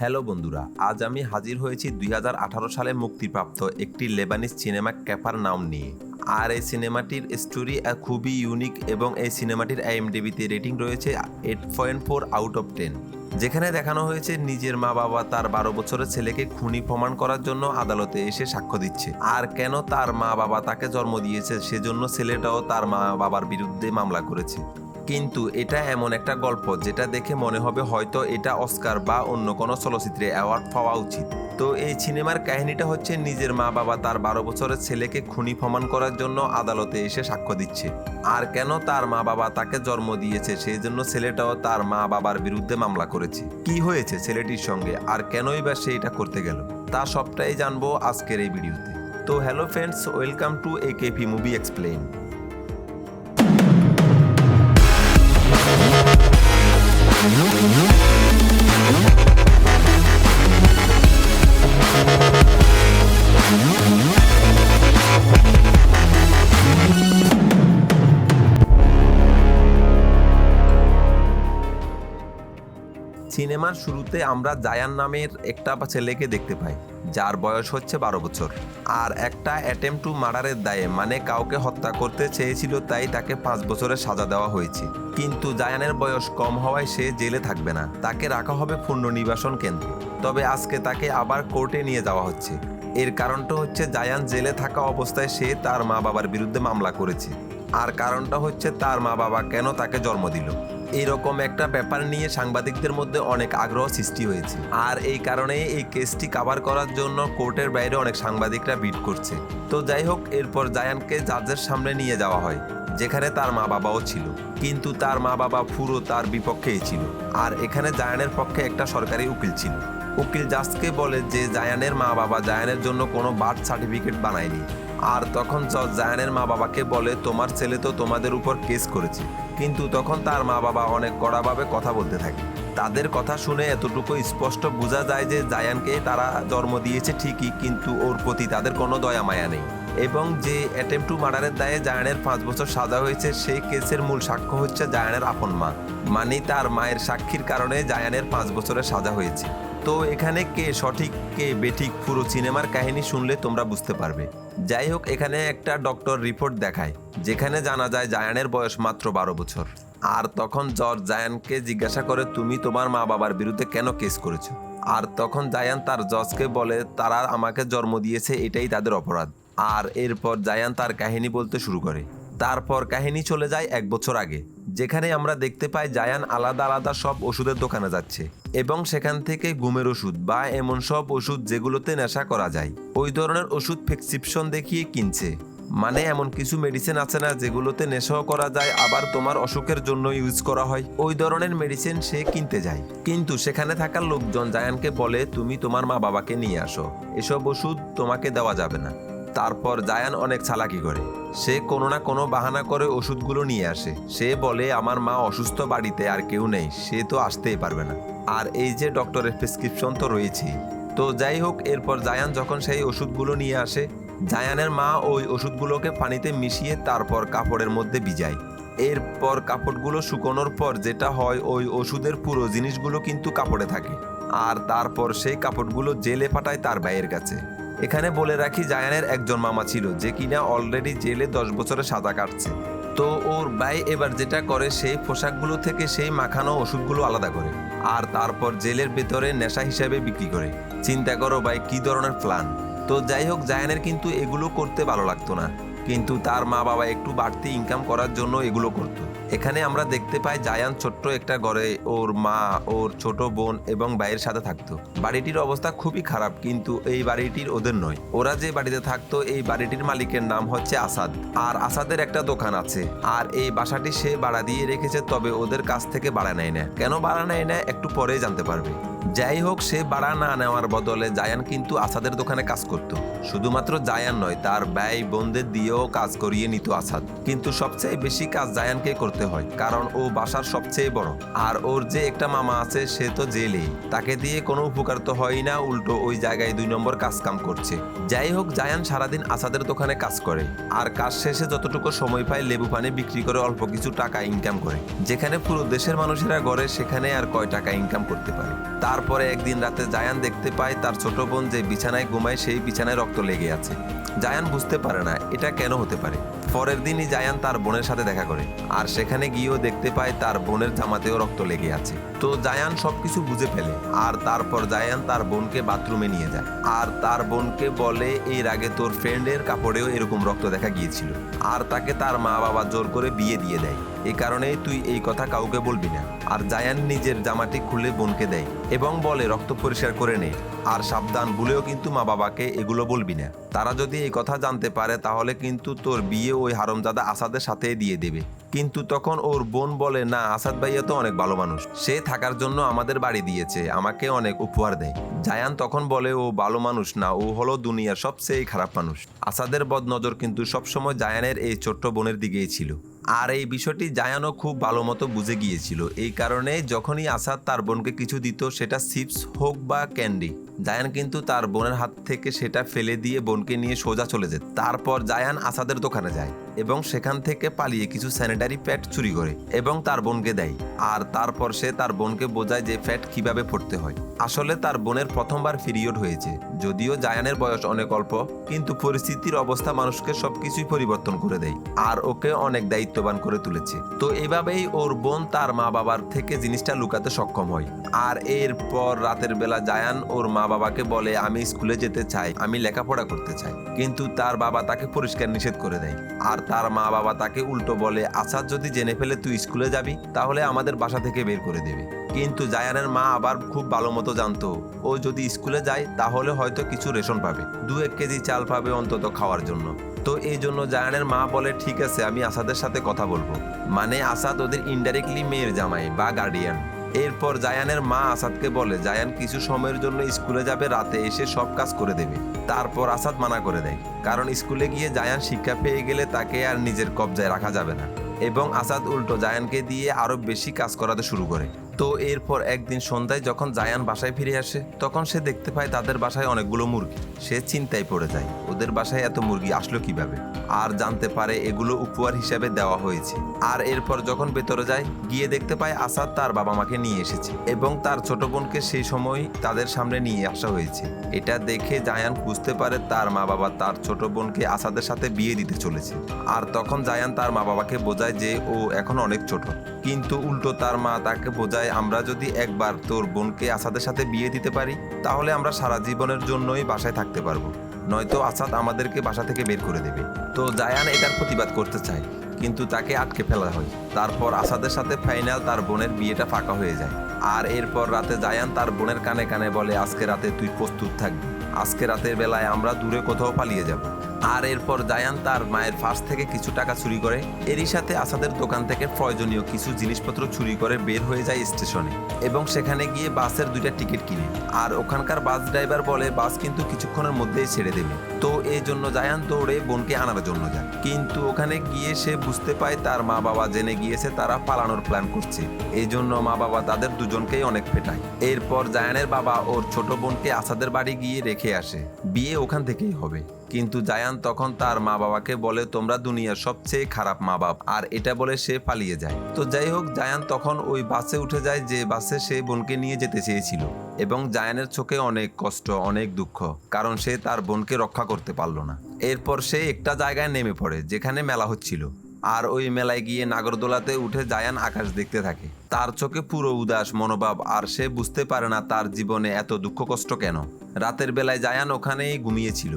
Hello বন্ধুরা, আজ আমি হাজির হয়েছি 2018 সালে মুক্তিপ্রাপ্ত একটি লেবানিজ সিনেমা ক্যাপার নাম নিয়ে। আর এই সিনেমাটির স্টোরি খুবই ইউনিক এবং এই সিনেমাটির আইএমডিবিতে রেটিং রয়েছে 8.4 আউট অফ 10। যেখানে দেখানো হয়েছে নিজের মা বাবা তার 12 বছরের ছেলেকে খুনি প্রমাণ করার জন্য আদালতে এসে সাক্ষ্য দিচ্ছে। আর কেন তার মা বাবা তাকে জন্ম দিয়েছে সেজন্য ছেলেটাও তার মা বাবার বিরুদ্ধে মামলা করেছে। কিন্তু এটা এমন একটা গল্প যেটা দেখে মনে হবে হয়তো এটা অস্কার বা অন্য কোনো চলচ্চিত্রে অ্যাওয়ার্ড পাওয়া উচিত। তো এই সিনেমার কাহিনীটা হচ্ছে নিজের মা বাবা তার 12 বছরের ছেলেকে খুনি প্রমাণ করার জন্য আদালতে এসে সাক্ষ্য দিচ্ছে। আর কেন তার মা বাবা তাকে জন্ম দিয়েছে সেই জন্য ছেলেটাও তার মা বাবার বিরুদ্ধে মামলা করেছে। কি হয়েছে ছেলেটির সঙ্গে আর কেনই বা সে এটা করতে গেল তা সবটাই জানবো আজকের এই ভিডিওতে। তো hello friends, welcome to AKP movie explain. সিনেমার শুরুতে আমরা জায়ান নামের একটা ছেলেকে দেখতে পাই, যার বয়স হচ্ছে 12 বছর। আর একটা অ্যাটেম্প টু মার্ডারের দায়ে মানে কাউকে হত্যা করতে চেয়েছিল, তাই তাকে 5 বছরের সাজা দেওয়া হয়েছে। কিন্তু জায়ানের বয়স কম হওয়ায় সে জেলে থাকবে না, তাকে রাখা হবে পুনর্নিবাসন কেন্দ্রে। তবে আজকে তাকে আবার কোর্টে নিয়ে যাওয়া হচ্ছে। এর কারণটা হচ্ছে জায়ান জেলে থাকা অবস্থায় সে তার মা বাবার বিরুদ্ধে মামলা করেছে। আর কারণটা হচ্ছে তার মা বাবা কেন তাকে জন্ম দিল। এইরকম একটা ব্যাপার নিয়ে সাংবাদিকদের মধ্যে অনেক আগ্রহ সৃষ্টি হয়েছে। আর এই কারণে এই কেসটি কভার করার জন্য কোর্টের বাইরে অনেক সাংবাদিকরা ভিড় করছে। তো যাই হোক, এরপর জায়ানকে জাজের সামনে নিয়ে যাওয়া হয়, যেখানে তার মা বাবাও ছিল। কিন্তু তার মা বাবা পুরো তার বিপক্ষেই ছিল। আর এখানে জায়ানের পক্ষে একটা সরকারি উকিল ছিল। উকিল জাজকে বলে যে জায়ানের মা বাবা জায়ানের জন্য কোনো বার্থ সার্টিফিকেট বানায়নি। আর তখন জজ জায়ানের মা বাবাকে বলে, তোমার ছেলে তো তোমাদের উপর কেস করেছে। কিন্তু তখন তার মা বাবা অনেক কড়াভাবে কথা বলতে থাকে। তাদের কথা শুনে এতটুকু স্পষ্ট বোঝা যায় যে জায়ানকে তারা জন্ম দিয়েছে ঠিকই, কিন্তু ওর প্রতি তাদের কোনো দয়া মায়া নেই। এবং যে অ্যাটেম্প টু মার্ডারের দায়ে জায়ানের 5 বছর সাজা হয়েছে, সেই কেসের মূল সাক্ষ্য হচ্ছে জায়ানের আপন মা। মানে তার মায়ের সাক্ষীর কারণে জায়ানের 5 বছরের সাজা হয়েছে। তো এখানে কে সঠিক কে বেঠিক পুরো সিনেমার কাহিনী শুনলে তোমরা বুঝতে পারবে। যাই হোক, এখানে একটা ডক্টর রিপোর্ট দেখায়, যেখানে জানা যায় জায়ানের বয়স মাত্র 12 বছর। আর তখন জজ জায়ানকে জিজ্ঞাসা করে, তুমি তোমার মা বাবার বিরুদ্ধে কেন কেস করেছো? আর তখন জায়ান তার জজকে বলে, তারা আমাকে জন্ম দিয়েছে, এটাই তাদের অপরাধ। আর এরপর জায়ান তার কাহিনী বলতে শুরু করে। তারপর কাহিনী চলে যায় 1 বছর আগে, যেখানে আমরা দেখতে পাই জায়ান আলাদা আলাদা সব ওষুধের দোকানে যাচ্ছে এবং সেখান থেকে ঘুমের ওষুধ বা এমন সব ওষুধ যেগুলোতে নেশা করা যায় ওই ধরনের ওষুধ প্রেসক্রিপশন দেখিয়ে কিনছে। মানে এমন কিছু মেডিসিন আছে না যেগুলোতে নেশাও করা যায়, আবার তোমার অসুখের জন্য ইউজ করা হয়, ওই ধরনের মেডিসিন সে কিনতে যায়। কিন্তু সেখানে থাকা লোকজন জায়ানকে বলে, তুমি তোমার মা বাবাকে নিয়ে আসো, এসব ওষুধ তোমাকে দেওয়া যাবে না। তারপর জায়ান অনেক চালাকি করে, সে কোনো না কোনো বাহানা করে ওষুধগুলো নিয়ে আসে। সে বলে, আমার মা অসুস্থ, বাড়িতে আর কেউ নেই, সে তো আসতেই পারবে না। আর এই যে ডক্টরের প্রেসক্রিপশন তো রয়েছেই। তো যাই হোক, এরপর জায়ান যখন সেই ওষুধগুলো নিয়ে আসে, জায়ানের মা ওই ওষুধগুলোকে পানিতে মিশিয়ে তারপর কাপড়ের মধ্যে ভিজায়। এরপর কাপড়গুলো শুকোনোর পর যেটা হয়, ওই ওষুধের পুরো জিনিসগুলো কিন্তু কাপড়ে থাকে। আর তারপর সেই কাপড়গুলো জেলে পাঠায় তার ভাইয়ের কাছে। এখানে বলে রাখি, জায়ানের একজন মামা ছিল যে কিনা অলরেডি জেলে 10 বছরের সাজা কাটছে। তো ওর ভাই এবার যেটা করে, সেই পোশাকগুলো থেকে সেই মাখানো ওষুধগুলো আলাদা করে আর তারপর জেলের ভেতরে নেশা হিসাবে বিক্রি করে। চিন্তা করো ভাই, কি ধরনের প্ল্যান। তো যাই হোক, জায়ানের কিন্তু এগুলো করতে ভালো লাগতো না, কিন্তু তার মা বাবা একটু বাড়তি ইনকাম করার জন্য এগুলো করতো। এখানে আমরা দেখতে পাই জায়ান ছোট্ট একটা ঘরে ওর মা, ওর ছোট বোন এবং ভাইয়ের সাথে থাকতো। বাড়িটির অবস্থা খুবই খারাপ, কিন্তু এই বাড়িটির ওদের নয়। ওরা যে বাড়িতে থাকতো, এই বাড়িটির মালিকের নাম হচ্ছে আসাদ। আর আসাদের একটা দোকান আছে। আর এই বাসাটি সে ভাড়া দিয়ে রেখেছে, তবে ওদের কাছ থেকে ভাড়া নেয় না। কেন ভাড়া নেয় না একটু পরেই জানতে পারবে। যাই হোক, সে ভাড়া না নেওয়ার বদলে জায়ান কিন্তু আসাদের দোকানে কাজ করত। শুধুমাত্র জায়ান নয়, তার ভাই বোনদের দিয়েও কাজ করিয়ে নিত আসাদ। কিন্তু সবচেয়ে বেশি কাজ জায়ানকে করতে হয়, কারণ ও বাসার সবচেয়ে বড়। আর ওর যে একটা মামা আছে, সে তো জেলেই, তাকে দিয়ে কোনো উপকার তো হয় না, উল্টো ওই জায়গায় 2 নম্বর কাজ কাম করছে। যাই হোক, জায়ান সারাদিন আসাদের দোকানে কাজ করে, আর কাজ শেষে যতটুকু সময় পায় লেবু পানি বিক্রি করে অল্প কিছু টাকা ইনকাম করে। যেখানে পুরো দেশের মানুষেরা গড়ে, সেখানে আর কয় টাকা ইনকাম করতে পারে। তারপরে একদিন রাতে জায়ান দেখতে পায় তার ছোট বোন যে বিছানায় ঘুমায় সেই বিছানায় রক্ত লেগে আছে। জায়ান বুঝতে পারে না এটা কেন হতে পারে। পরের দিনই জায়ান তার বোনের সাথে দেখা করে, আর সেখানে গিয়েও দেখতে পায় তার বোনের জামাতেও রক্ত লেগে আছে। তো জায়ান সবকিছু বুঝে ফেলে, আর তারপর জায়ান তার বোনকে বাথরুমে নিয়ে যায়, আর তার বোনকে বলে এর আগে তোর ফ্রেন্ডের কাপড়েও এরকম রক্ত দেখা গিয়েছিল, আর তাকে তার মা বাবা জোর করে বিয়ে দিয়ে দেয়। এই কারণেই তুই এই কথা কাউকে বলবি না। আর জায়ান নিজের জামাটি খুলে বোনকে দেয় এবং বলে রক্ত পরিষ্কার করে নে, আর সাবধান, ভুলেও কিন্তু মা বাবাকে এগুলো বলবি না। তারা যদি এই কথা জানতে পারে তাহলে কিন্তু তোর বিয়ে ওই হারামজাদা আসাদের সাথে দিয়ে দেবে। কিন্তু তখন ওর বোন বলে, না, আসাদ ভাইয়া তো অনেক ভালো মানুষ, সে থাকার জন্য আমাদের বাড়ি দিয়েছে, আমাকে অনেক উপহার দেয়। জায়ান তখন বলে ও ভালো মানুষ না, ও হলো দুনিয়ার সবচেয়ে খারাপ মানুষ। আসাদের বদনজর কিন্তু সবসময় জায়ানের এই ছোট্ট বোনের দিকেই ছিল, আর এই বিষয়টি জায়ানও খুব ভালো মতো বুঝে গিয়েছিল। এই কারণে যখনই আসাদ তার বোনকে কিছু দিত, সেটা চিপস হোক বা ক্যান্ডি, জায়ান কিন্তু তার বোনের হাত থেকে সেটা ফেলে দিয়ে বোনকে নিয়ে সোজা চলে যেত। তারপর জায়ান আসাদের দোকানে যায় এবং সেখান থেকে পালিয়ে কিছু স্যানিটারি প্যাড চুরি করে এবং তার বোনকে দেয়, আর তারপর সে তার বোনকে বোঝায় যে প্যাড কিভাবে পড়তে হয়। আসলে তার বোনের প্রথমবার পিরিয়ড হয়েছে, যদিও জায়ানের বয়স অনেক অল্প, কিন্তু পরিস্থিতির অবস্থা মানুষকে সবকিছুই পরিবর্তন করে দেয়, আর ওকে অনেক দায়িত্ববান করে তুলেছে। তো এভাবেই ওর বোন তার মা বাবার থেকে জিনিসটা লুকাতে সক্ষম হয়। আর এরপর রাতের বেলা জায়ান ওর মা বাবাকে বলে, আমি স্কুলে যেতে চাই, আমি লেখাপড়া করতে চাই, কিন্তু তার বাবা তাকে পরিষ্কার নিষেধ করে দেয়। আর তার মা বাবা তাকে উল্টো বলে, আসাদ যদি জেনে ফেলে তুই স্কুলে যাবি তাহলে আমাদের বাসা থেকে বের করে দেবে। কিন্তু জায়ানের মা আবার খুব ভালো মতো জানতো ও যদি স্কুলে যায় তাহলে হয়তো কিছু রেশন পাবে, 2-1 কেজি চাল পাবে অন্তত খাওয়ার জন্য। তো এই জন্য জায়ানের মা বলে, ঠিক আছে, আমি আসাদের সাথে কথা বলবো। মানে আসাদ ওদের ইনডাইরেক্টলি মেয়ের জামাই বা গার্ডিয়ান। এরপর জায়ানের মা আসাদকে বলে জায়ান কিছু সময়ের জন্য স্কুলে যাবে, রাতে এসে সব কাজ করে দেবে। তারপর আসাদ মানা করে দেয়, কারণ স্কুলে গিয়ে জায়ান শিক্ষা পেয়ে গেলে তাকে আর নিজের কবজায় রাখা যাবে না, এবং আসাদ উল্টো জায়ানকে দিয়ে আরো বেশি কাজ করাতে শুরু করে। তো এরপর একদিন সন্ধ্যায় যখন জায়ান বাসায় ফিরে আসে তখন সে দেখতে পায় তাদের বাসায় অনেকগুলো মুরগি। সে চিন্তায় পড়ে যায় ওদের বাসায় এত মুরগি আসলো কিভাবে, আর জানতে পারে এগুলো উপহার হিসাবে দেওয়া হয়েছে। আর এরপর যখন ভেতরে যায় গিয়ে দেখতে পায় আসাদ তার বাবা মাকে নিয়ে এসেছে এবং তার ছোট বোনকে সেই সময় তাদের সামনে নিয়ে আসা হয়েছে। এটা দেখে জায়ান বুঝতে পারে তার মা বাবা তার ছোট বোনকে আসাদের সাথে বিয়ে দিতে চলেছে। আর তখন জায়ান তার মা বাবাকে বোঝায় যে ও এখন অনেক ছোট, কিন্তু উল্টো তার মা তাকে বোঝায় আমরা যদি একবার তোর বোনকে আসাদের সাথে বিয়ে দিতে পারি তাহলে আমরা সারা জীবনের জন্যই বাসায় থাকতে পারবো, নয়তো আসাদ আমাদেরকে বাসা থেকে বের করে দেবে। তো জায়ান এটার প্রতিবাদ করতে চায় কিন্তু তাকে আটকে ফেলা হয়। তারপর আসাদের সাথে ফাইনাল তার বোনের বিয়েটা ফাঁকা হয়ে যায়। আর এরপর রাতে জায়ান তার বোনের কানে কানে বলে, আজকে রাতে তুই প্রস্তুত থাকবি, আজকে রাতের বেলায় আমরা দূরে কোথাও পালিয়ে যাব। আর এরপর জায়ান তার মায়ের পার্স থেকে কিছু টাকা চুরি করে, এরই সাথে আসাদের দোকান থেকে প্রয়োজনীয় কিছু জিনিসপত্র চুরি করে বের হয়ে যায় স্টেশনে এবং সেখানে গিয়ে বাসের 2টা টিকিট কিনে। আর ওখানকার বাস ড্রাইভার বলে বাস কিন্তু কিছুক্ষণের মধ্যেই ছেড়ে দেবে। তো এই জন্য জায়ান দৌড়ে বোনকে আনার জন্য যায়, কিন্তু ওখানে গিয়ে সে বুঝতে পায় তার মা বাবা জেনে গিয়েছে তারা পালানোর প্ল্যান করছে। এই জন্য মা বাবা তাদের দুজনকেই অনেক পেটায়। এরপর জায়ানের বাবা ওর ছোট বোনকে আসাদের বাড়ি গিয়ে রেখে আসে, বিয়ে ওখান থেকেই হবে। কিন্তু জায়ান তখন তার মা বাবাকে বলে তোমরা দুনিয়ার সবচেয়ে খারাপ মা বাপ, আর এটা বলে সে পালিয়ে যায়। তো যাই হোক, জায়ান তখন ওই বাসে উঠে যায় যে বাসে সে বোনকে নিয়ে যেতে চেয়েছিল, এবং জায়ানের চোখে অনেক কষ্ট, অনেক দুঃখ, কারণ সে তার বোনকে রক্ষা করতে পারল না। এরপর সে একটা জায়গায় নেমে পড়ে যেখানে মেলা হচ্ছিল, আর ওই মেলায় গিয়ে নাগরদোলাতে উঠে জায়ান আকাশ দেখতে থাকে। তার চোখে পুরো উদাস মনোভাব, আর সে বুঝতে পারে না তার জীবনে এত দুঃখ কষ্ট কেন। রাতের বেলায় জায়ান ওখানেই ঘুমিয়েছিল।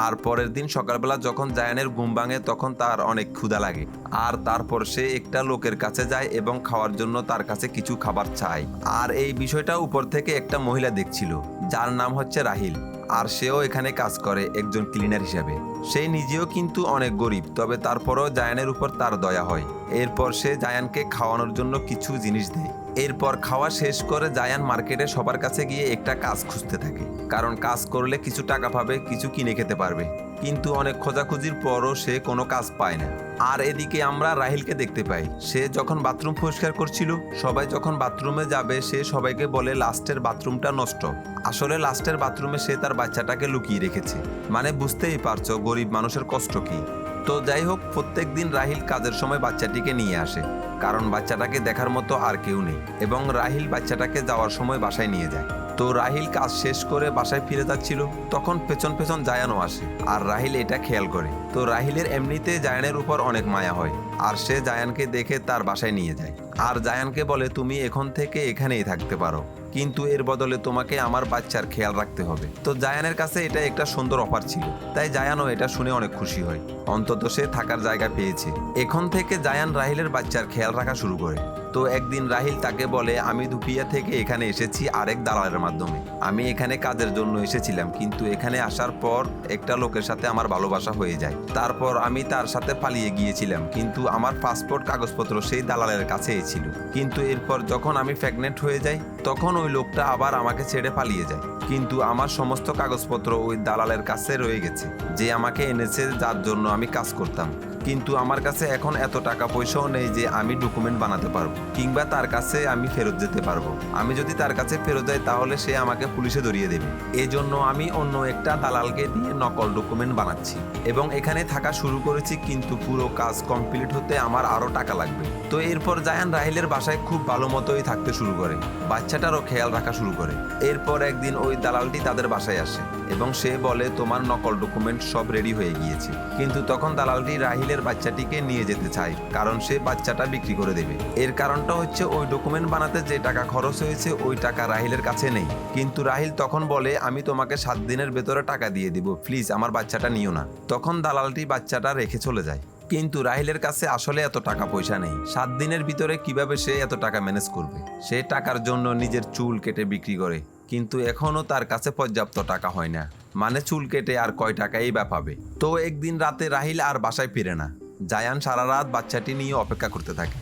আর পরের দিন সকালবেলা যখন জায়ানের ঘুম ভাঙে তখন তার অনেক ক্ষুধা লাগে, আর তারপর সে একটা লোকের কাছে যায় এবং খাওয়ার জন্য তার কাছে কিছু খাবার চায়। আর এই বিষয়টা উপর থেকে একটা মহিলা দেখছিল যার নাম হচ্ছে রাহিল, আর সেও এখানে কাজ করে একজন ক্লিনার হিসাবে। সে নিজেও কিন্তু অনেক গরিব, তবে তারপরও জায়ানের উপর তার দয়া হয়। এরপর সে জায়ানকে খাওয়ানোর জন্য কিছু জিনিস দেয়। এরপর খাওয়া শেষ করে জায়ান মার্কেটে সবার কাছে গিয়ে একটা কাজ খুঁজতে থাকে, কারণ কাজ করলে কিছু টাকা পাবে, কিছু কিনে খেতে পারবে। কিন্তু অনেক খোঁজাখুঁজির পরও সে কোনো কাজ পায় না। আর এদিকে আমরা রাহিলকে দেখতে পাই, সে যখন বাথরুম পরিষ্কার করছিল, সবাই যখন বাথরুমে যাবে সে সবাইকে বলে লাস্টের বাথরুমটা নষ্ট। আসলে লাস্টের বাথরুমে সে তার বাচ্চাটাকে লুকিয়ে রেখেছে। মানে বুঝতেই পারছো গরিব মানুষের কষ্ট কি। তো যাই হোক, প্রত্যেক দিন রাহিল কাজের সময় বাচ্চাটিকে নিয়ে আসে, কারণ বাচ্চাটাকে দেখার মতো আর কেউ নেই, এবং রাহিল বাচ্চাটাকে যাওয়ার সময় বাসায় নিয়ে যায়। তো রাহিল কাজ শেষ করে বাসায় ফিরে যাচ্ছিল, তখন পেছন পেছন জায়ানও আসে আর রাহিল এটা খেয়াল করে। তো রাহিলের এমনিতে জায়ানের উপর অনেক মায়া হয় আর সে জায়ানকে দেখে তার বাসায় নিয়ে যায় আর জায়ানকে বলে তুমি এখন থেকে এখানেই থাকতে পারো, কিন্তু এর বদলে তোমাকে আমার বাচ্চার খেয়াল রাখতে হবে। তো জায়ানের কাছে এটা একটা সুন্দর অফার ছিল, তাই জায়ানও এটা শুনে অনেক খুশি হয়। অন্তত সে থাকার জায়গা পেয়েছে। এখন থেকে জায়ান রাহিলের বাচ্চার খেয়াল রাখা শুরু করে। তো একদিন রাহিল তাকে বলে আমি দুপিয়া থেকে এখানে এসেছি আরেক দালালের মাধ্যমে। আমি এখানে কাজের জন্য এসেছিলাম, কিন্তু এখানে আসার পর একটা লোকের সাথে আমার ভালোবাসা হয়ে যায়। তারপর আমি তার সাথে পালিয়ে গিয়েছিলাম, কিন্তু আমার পাসপোর্ট কাগজপত্র সেই দালালের কাছেই ছিল। কিন্তু এরপর যখন আমি প্রেগনেন্ট হয়ে যাই তখন ওই লোকটা আবার আমাকে ছেড়ে পালিয়ে যায়, কিন্তু আমার সমস্ত কাগজপত্র ওই দালালের কাছে রয়ে গেছে যে আমাকে এনেছে, যার জন্য আমি কাজ করতাম। কিন্তু আমার কাছে এখন এত টাকা পয়সাও নেই যে আমি ডকুমেন্ট বানাতে পারবো কিংবা তার কাছে আমি ফেরত যেতে পারবো। আমি যদি তার কাছে ফেরত যাই তাহলে সে আমাকে পুলিশে ধরিয়ে দেবে। এই জন্য আমি অন্য একটা দালালকে দিয়ে নকল ডকুমেন্ট বানাচ্ছি এবং এখানে থাকা শুরু করেছি, কিন্তু পুরো কাজ কমপ্লিট হতে আমার আরো টাকা লাগবে। তো এরপর জায়ান রাহিলের বাসায় খুব ভালো মতোই থাকতে শুরু করে, বাচ্চাটারও খেয়াল রাখা শুরু করে। এরপর একদিন ওই দালালটি তাদের বাসায় আসে এবং সে বলে তোমার নকল ডকুমেন্ট সব রেডি হয়ে গিয়েছে। কিন্তু তখন দালালটি রাহিলের বাচ্চাটিকে নিয়ে যেতে চায়, কারণ সে বাচ্চাটা বিক্রি করে দেবে। এর কারণটা হচ্ছে ওই ডকুমেন্ট বানাতে যে টাকা খরচ হয়েছে ওই টাকা রাহিলের কাছে নেই। কিন্তু রাহিল তখন বলে আমি তোমাকে 7 দিনের ভেতরে টাকা দিয়ে দিব, প্লিজ আমার বাচ্চাটা নিও না। তখন দালালটি বাচ্চাটা রেখে চলে যায়। কিন্তু রাহিলের কাছে আসলে এত টাকা পয়সা নেই। 7 দিনের ভিতরে কিভাবে সে এত টাকা ম্যানেজ করবে? সে টাকার জন্য নিজের চুল কেটে বিক্রি করে, কিন্তু এখনও তার কাছে পর্যাপ্ত টাকা হয় না। মানে চুল কেটে আর কয় টাকাই বা পাবে? তো একদিন রাতে রাহিল আর বাসায় ফিরে না। জায়ান সারা রাত বাচ্চাটি নিয়ে অপেক্ষা করতে থাকে।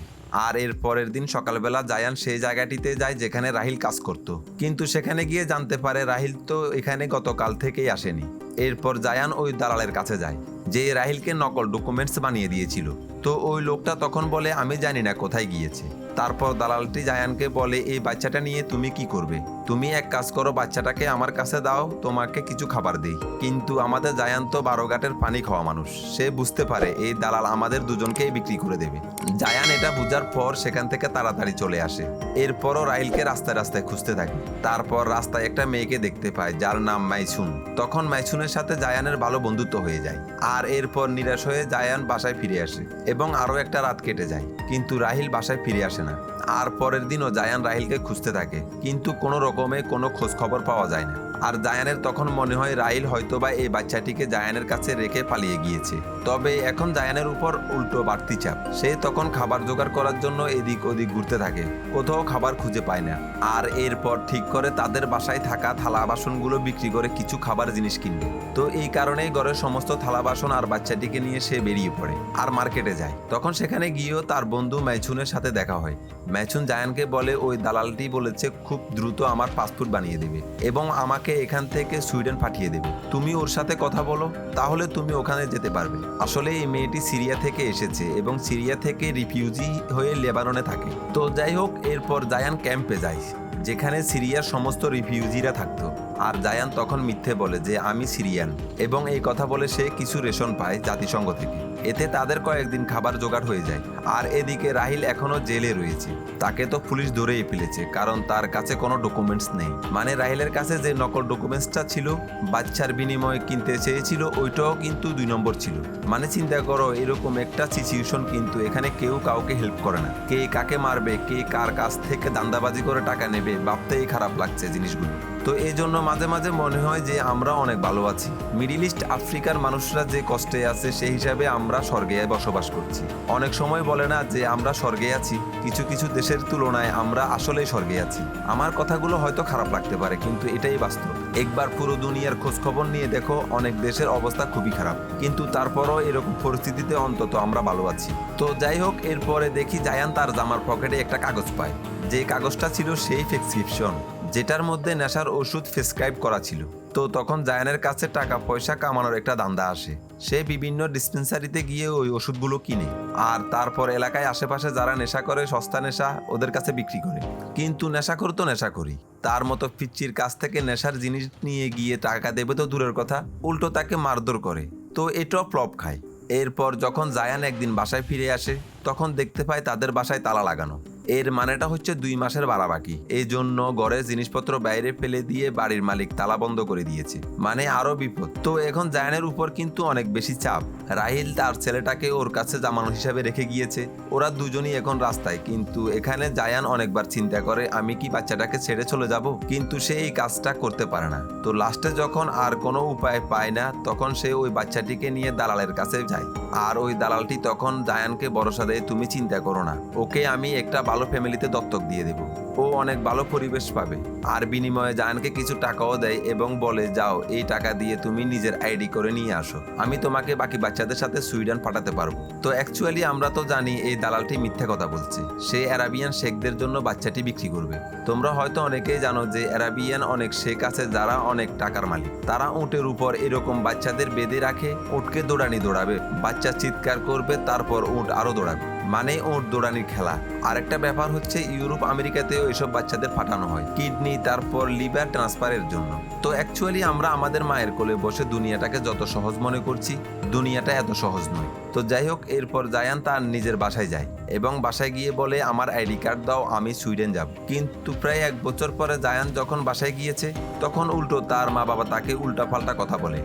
আর এর পরের দিন সকালবেলা জায়ান সেই জায়গাটিতে যায় যেখানে রাহিল কাজ করত, কিন্তু সেখানে গিয়ে জানতে পারে রাহিল তো এখানে গতকাল থেকেই আসেনি। এরপর জায়ান ওই দালালের কাছে যায় যে রাহিলকে নকল ডকুমেন্টস বানিয়ে দিয়েছিল। তো ওই লোকটা তখন বলে আমি জানি না কোথায় গিয়েছে। তারপর দালালটি জায়ানকে বলে এই বাচ্চাটা নিয়ে তুমি কি করবে? তুমি এক কাজ করো, বাচ্চাটাকে আমার কাছে দাও, তোমাকে কিছু খাবার দিই। কিন্তু আমাদের জায়ান তো বারোঘাটের পানি খাওয়া মানুষ, সে বুঝতে পারে এই দালাল আমাদের দুজনকেই বিক্রি করে দেবে। জায়ান এটা বুঝার পর সেখান থেকে তাড়াতাড়ি চলে আসে। এরপরও রাহিলকে রাস্তায় রাস্তায় খুঁজতে থাকে। তারপর রাস্তায় একটা মেয়েকে দেখতে পায় যার নাম মাইছুন। তখন মাইছুনের সাথে জায়ানের ভালো বন্ধুত্ব হয়ে যায়। আর এরপর নিরাশ হয়ে জায়ান বাসায় ফিরে আসে এবং আরও একটা রাত কেটে যায়, কিন্তু রাহিল বাসায় ফিরে আসে না। আর পরের দিনও জায়ান রাহিলকে খুঁজতে থাকে, কিন্তু কোনো রকমে কোনো খোঁজ খবর পাওয়া যায় না। আর জায়ানের তখন মনে হয় রাহিল হয়তোবা এই বাচ্চাটিকে জায়ানের কাছে রেখে পালিয়ে গিয়েছে। তবে এখন জায়ানের উপর উল্টো বাড়তি চাপ। সে তখন খাবার জোগাড় করার জন্য এদিক ওদিক ঘুরতে থাকে, কোথাও খাবার খুঁজে পায় না। আর এরপর ঠিক করে তাদের বাসায় থাকা থালা বাসনগুলো বিক্রি করে কিছু খাবার জিনিস কিনবে। তো এই কারণেই ঘরের সমস্ত থালা বাসন আর বাচ্চাটিকে নিয়ে সে বেরিয়ে পড়ে আর মার্কেটে যায়। তখন সেখানে গিয়েও তার বন্ধু মাইছুনের সাথে দেখা হয়। মাইছুন জায়ানকে বলে ওই দালালটি বলেছে খুব দ্রুত আমার পাসপোর্ট বানিয়ে দেবে এবং আমাকে এখান থেকে সুইডেন পাঠিয়ে দেবে। তুমি ওর সাথে কথা বলো, তাহলে তুমি ওখানে যেতে পারবে। আসলে এই মেয়েটি সিরিয়া থেকে এসেছে এবং সিরিয়া থেকে রিফিউজি হয়ে লেবাননে থাকে। তো যাই হোক, এরপর জায়ান ক্যাম্পে যায় যেখানে সিরিয়ার সমস্ত রিফিউজিরা থাকতো। আর জায়ান তখন মিথ্যে বলে যে আমি সিরিয়ান, এবং এই কথা বলে সে কিছু রেশন পায় জাতিসংঘ থেকে। এতে তাদের কয়েকদিন খাবার জোগাড় হয়ে যায়। আর এদিকে রাহিল এখনো জেলে রয়েছে। তাকে তো পুলিশ ধরেই ফেলেছে, কারণ তার কাছে কোনো ডকুমেন্টস নেই। মানে রাহিলের কাছে যে নকল ডকুমেন্টসটা ছিল বাচ্চার বিনিময়ে কিনতে চেয়েছিল ওইটাও কিন্তু 2 নম্বর ছিল। মানে চিন্তা করো, এরকম একটা সিচুয়েশন, কিন্তু এখানে কেউ কাউকে হেল্প করে না। কে কাকে মারবে, কে কার কাছ থেকে দান্দাবাজি করে টাকা নেবে, ভাবতেই খারাপ লাগছে জিনিসগুলো। তো এই জন্য মাঝে মাঝে মনে হয় যে আমরা অনেক ভালো আছি। মিডিল ইস্ট আফ্রিকার মানুষরা যে কষ্টে আছে সেই হিসাবে আমরা স্বর্গে বসবাস করছি। অনেক সময় বলে না যে আমরা স্বর্গে আছি, কিছু কিছু দেশের তুলনায় আমরা আসলেই স্বর্গে আছি। আমার কথাগুলো হয়তো খারাপ লাগতে পারে, কিন্তু এটাই বাস্তব। একবার পুরো দুনিয়ার খোঁজ খবর নিয়ে দেখো, অনেক দেশের অবস্থা খুবই খারাপ, কিন্তু তারপরও এরকম পরিস্থিতিতে অন্তত আমরা ভালো আছি। তো যাই হোক, এরপরে দেখি জায়ান তার জামার পকেটে একটা কাগজ পায়। যে কাগজটা ছিল সেই প্রেসক্রিপশন, যেটার মধ্যে নেশার ওষুধ প্রেসক্রাইব করা ছিল। তো তখন জায়ানের কাছে টাকা পয়সা কামানোর একটা ধান্দা আসে। সে বিভিন্ন ডিসপেন্সারিতে গিয়ে ওই ওষুধগুলো কিনে, আর তারপর এলাকায় আশেপাশে যারা নেশা করে সস্তা নেশা ওদের কাছে বিক্রি করে। কিন্তু নেশাখোর তো নেশাখোরই, তার মতো পিচ্চির কাছ থেকে নেশার জিনিস নিয়ে গিয়ে টাকা দেবে তো দূরের কথা, উল্টো তাকে মারধর করে। তো এটাও ফ্লপ খায়। এরপর যখন জায়ান একদিন বাসায় ফিরে আসে তখন দেখতে পায় তাদের বাসায় তালা লাগানো এর মানেটা হচ্ছে 2 মাসের ভাড়া বাকি। এই জন্য ঘরের জিনিসপত্র বাইরে ফেলে দিয়ে বাড়ির মালিক তালা বন্ধ করে দিয়েছে, মানে আরো বিপদ। তো এখন জায়ানের উপর কিন্তু অনেক বেশি চাপ। রাহিল তার ছেলেটাকে ওর কাছে জামানত হিসাবে রেখে গিয়েছে, ওরা দুজনই এখন রাস্তায়। কিন্তু এখানে জায়ান অনেকবার চিন্তা করে আমি কি বাচ্চাটাকে ছেড়ে চলে যাব, কিন্তু সে এই কাজটা করতে পারে না। তো লাস্টে যখন আর কোনো উপায় পায় না, তখন সে ওই বাচ্চাটিকে নিয়ে দালালের কাছে যায়। আর ওই দালালটি তখন জায়ানকে ভরসা দেয়, তুমি চিন্তা করো না, ওকে আমি একটা ভালো ফ্যামিলিতে দত্তক দিয়ে দেব, ও অনেক ভালো পরিবেশ পাবে। আর বিনিময়ে জায়ানকে কিছু টাকাও দেয় এবং বলে যাও এই টাকা দিয়ে তুমি নিজের আইডি করে নিয়ে আসো, আমি তোমাকে বাকি বাচ্চাদের সাথে সুইডেন পাঠাতে পারবো। তো অ্যাকচুয়ালি আমরা তো জানি এই দালালটি মিথ্যা কথা বলছে, সে আরাবিয়ান শেখদের জন্য বাচ্চাটি বিক্রি করবে। তোমরা হয়তো অনেকেই জানো যে আরাবিয়ান অনেক শেখ আছে যারা অনেক টাকার মালিক, তারা উটের উপর এরকম বাচ্চাদের বেঁধে রাখে, উটকে দৌড়ানি দৌড়াবে, বাচ্চা চিৎকার করবে, তারপর উট আরো দৌড়াবে, মানে উট দৌড়ানির খেলা। আরেকটা ব্যাপার হচ্ছে ইউরোপ আমেরিকাতেও এসব বাচ্চাদের পাঠানো হয় কিডনি তারপর লিভার ট্রান্সফারের জন্য। তো অ্যাকচুয়ালি আমরা আমাদের মায়ের কোলে বসে দুনিয়াটাকে যত সহজ মনে করছি, দুনিয়াটা এত সহজ নয়। তো যাই হোক, এরপর জায়ান তার নিজের বাসায় যায় এবং বাসায় গিয়ে বলে আমার আইডি কার্ড দাও, আমি সুইডেন যাব। কিন্তু প্রায় 1 বছর পরে জায়ান যখন বাসায় গিয়েছে, তখন উল্টো তার মা বাবা তাকে উল্টাপাল্টা কথা বলে।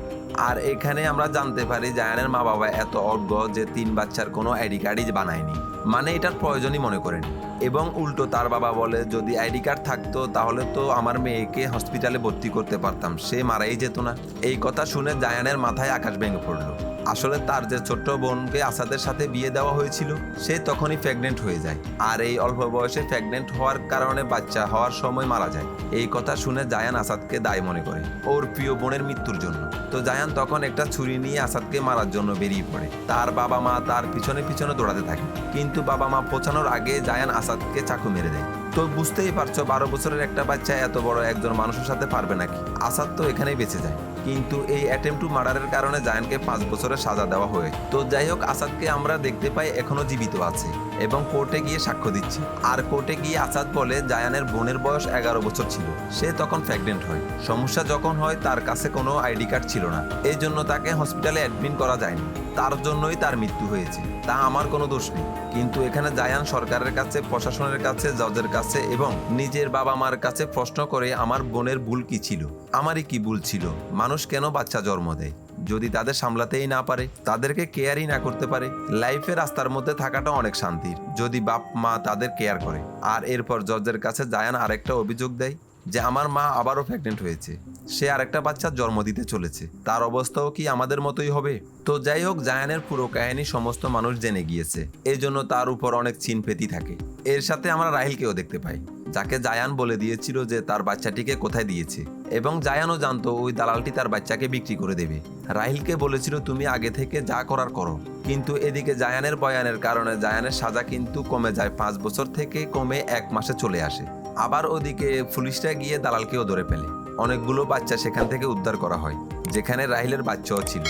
আর এখানে আমরা জানতে পারি জায়ানের মা বাবা এত অজ্ঞ যে 3 বাচ্চার কোনো আইডি কার্ডই বানায়নি, মানে এটার প্রয়োজনই মনে করেনি। এবং উল্টো তার বাবা বলে যদি আইডি কার্ড থাকতো তাহলে তো আমার মেয়েকে হসপিটালে ভর্তি করতে পারতাম, সে মারাই যেত না। এই কথা শুনে জায়ানের মাথায় আকাশ ভেঙে পড়লো। আসলে তার যে ছোট্ট বোনকে আসাদের সাথে বিয়ে দেওয়া হয়েছিল, সে তখনই প্রেগনেন্ট হয়ে যায়। আর এই অল্প বয়সে প্রেগনেন্ট হওয়ার কারণে বাচ্চা হওয়ার সময় মারা যায়। এই কথা শুনে জায়ান আসাদকে দায় মনে করে ওর প্রিয় বোনের মৃত্যুর জন্য। তো জায়ান তখন একটা ছুরি নিয়ে আসাদকে মারার জন্য বেরিয়ে পড়ে। তার বাবা মা তার পিছনে পিছনে দৌড়াতে থাকে, কিন্তু বাবা মা পৌঁছানোর আগে জায়ান আসাদকে চাকু মেরে দেয়। তো বুঝতেই পারছো 12 বছরের একটা বাচ্চা এত বড় একজন মানুষের সাথে পারবে নাকি। আসাদ তো এখানেই বেঁচে যায়, কিন্তু এই অ্যাটেম্প টু মার্ডারের কারণে জায়ানকে 5 বছরের সাজা দেওয়া হয়। তো যাই হোক, আসাদকে আমরা দেখতে পাই এখনো জীবিত আছে এবং কোর্টে গিয়ে সাক্ষ্য দিচ্ছে। আর কোর্টে গিয়ে আসাদ বলে জায়ানের বোনের বয়স 11 বছর ছিল, সে তখন প্রেগনেন্ট হয়। সমস্যা যখন হয় তার কাছে কোনো আইডি কার্ড ছিল না, এই জন্য তাকে হসপিটালে অ্যাডমিট করা যায়নি, তার জন্যই তার মৃত্যু হয়েছে, তা আমার কোনো দোষ নেই। কিন্তু এখানে জায়ান সরকারের কাছে, প্রশাসনের কাছে, জজের কাছে এবং নিজের বাবা মার কাছে প্রশ্ন করে আমার বোনের ভুল কি ছিল, আমারই কি ভুল ছিল। মানুষ কেন বাচ্চা জন্ম দেয় যদি তাদের সামলাতেই না পারে, তাদেরকে কেয়ারই না করতে পারে। লাইফে রাস্তার মধ্যে থাকাটা অনেক শান্তির যদি বাপ মা তাদের কেয়ার করে। আর এরপর জজের কাছে জায়ান আরেকটা অভিযোগ দেয় যে আমার মা আবারও প্রেগনেন্ট হয়েছে, সে আরেকটা বাচ্চার জন্ম দিতে চলেছে, তার অবস্থাও কি আমাদের মতোই হবে। তো যাই হোক, জায়ানের পুরো কাহিনী সমস্ত মানুষ জেনে গিয়েছে, এই জন্য তার উপর অনেক চিনপেতি থাকে। এর সাথে আমরা রাহিলকেও দেখতে পাই, যাকে জায়ান বলে দিয়েছিল যে তার বাচ্চাটিকে কোথায় দিয়েছে, এবং জায়ানও জানতো ওই দালালটি তার বাচ্চাকে বিক্রি করে দেবে। রাহিলকে বলেছিল তুমি আগে থেকে যা করার করো। কিন্তু এদিকে জায়ানের বয়ানের কারণে জায়ানের সাজা কিন্তু কমে যায়, 5 বছর থেকে কমে 1 মাসে চলে আসে। আবার ওদিকে পুলিশরা গিয়ে দালালকেও ধরে ফেলে, অনেকগুলো বাচ্চা সেখান থেকে উদ্ধার করা হয়, যেখানে রাহিলের বাচ্চাও ছিল।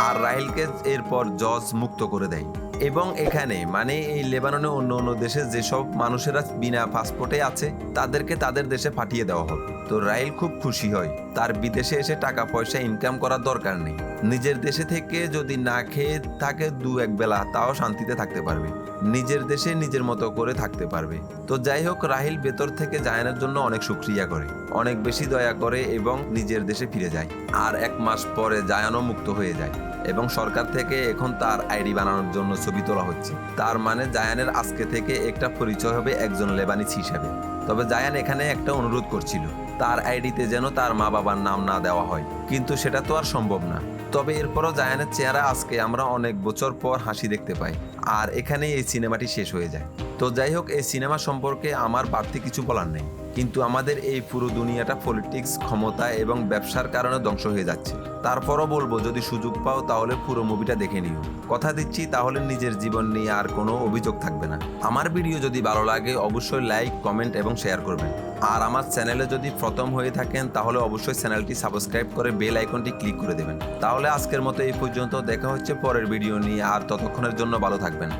আর রাহিলকে এরপর জজ মুক্ত করে দেয়। এবং এখানে মানে এই লেবাননে অন্য অন্য দেশে যেসব মানুষেরা বিনা পাসপোর্টে আছে তাদেরকে তাদের দেশে পাঠিয়ে দেওয়া হবে। তো রাহিল খুব খুশি হয়, তার বিদেশে এসে টাকা পয়সা ইনকাম করার দরকার নেই, নিজের দেশে থেকে যদি না খেয়ে থাকে 2-1 বেলা তাও শান্তিতে থাকতে পারবে, নিজের দেশে নিজের মতো করে থাকতে পারবে। তো যাই হোক, রাহিল ভেতর থেকে জায়ানের জন্য অনেক শুকরিয়া করে, অনেক বেশি দয়া করে এবং নিজের দেশে ফিরে যায়। আর 1 মাস পরে জায়ানও মুক্ত হয়ে যায় এবং সরকার থেকে এখন তার আইডি বানানোর জন্য ছবি তোলা হচ্ছে। তার মানে জায়ানের আজকে থেকে একটা পরিচয় হবে একজন লেবানিজ হিসাবে। তবে জায়ান এখানে একটা অনুরোধ করছিল, তার আইডিতে যেন তার মা বাবার নাম না দেওয়া হয়, কিন্তু সেটা তো আর সম্ভব না। তবে এরপরও জায়ানের চেহারা আজকে আমরা অনেক বছর পর হাসি দেখতে পাই। আর এখানেই এই সিনেমাটি শেষ হয়ে যায়। তো যাই হোক, এই সিনেমা সম্পর্কে আমার বাড়তি কিছু বলার নেই, কিন্তু আমাদের এই পুরো দুনিয়াটা পলিটিক্স, ক্ষমতা এবং ব্যবসার কারণে ধ্বংস হয়ে যাচ্ছে। তারপরও বলবো যদি সুযোগ পাও তাহলে পুরো মুভিটা দেখে নিও, কথা দিচ্ছি তাহলে নিজের জীবন নিয়ে আর কোনো অভিযোগ থাকবে না। আমার ভিডিও যদি ভালো লাগে অবশ্যই লাইক, কমেন্ট এবং শেয়ার করবেন। আর আমার চ্যানেলে যদি প্রথম হয়ে থাকেন তাহলে অবশ্যই চ্যানেলটি সাবস্ক্রাইব করে বেল আইকনটি ক্লিক করে দেবেন। তাহলে আজকের মতো এই পর্যন্ত, দেখা হচ্ছে পরের ভিডিও নিয়ে। আর ততক্ষণের জন্য ভালো থাকবেন।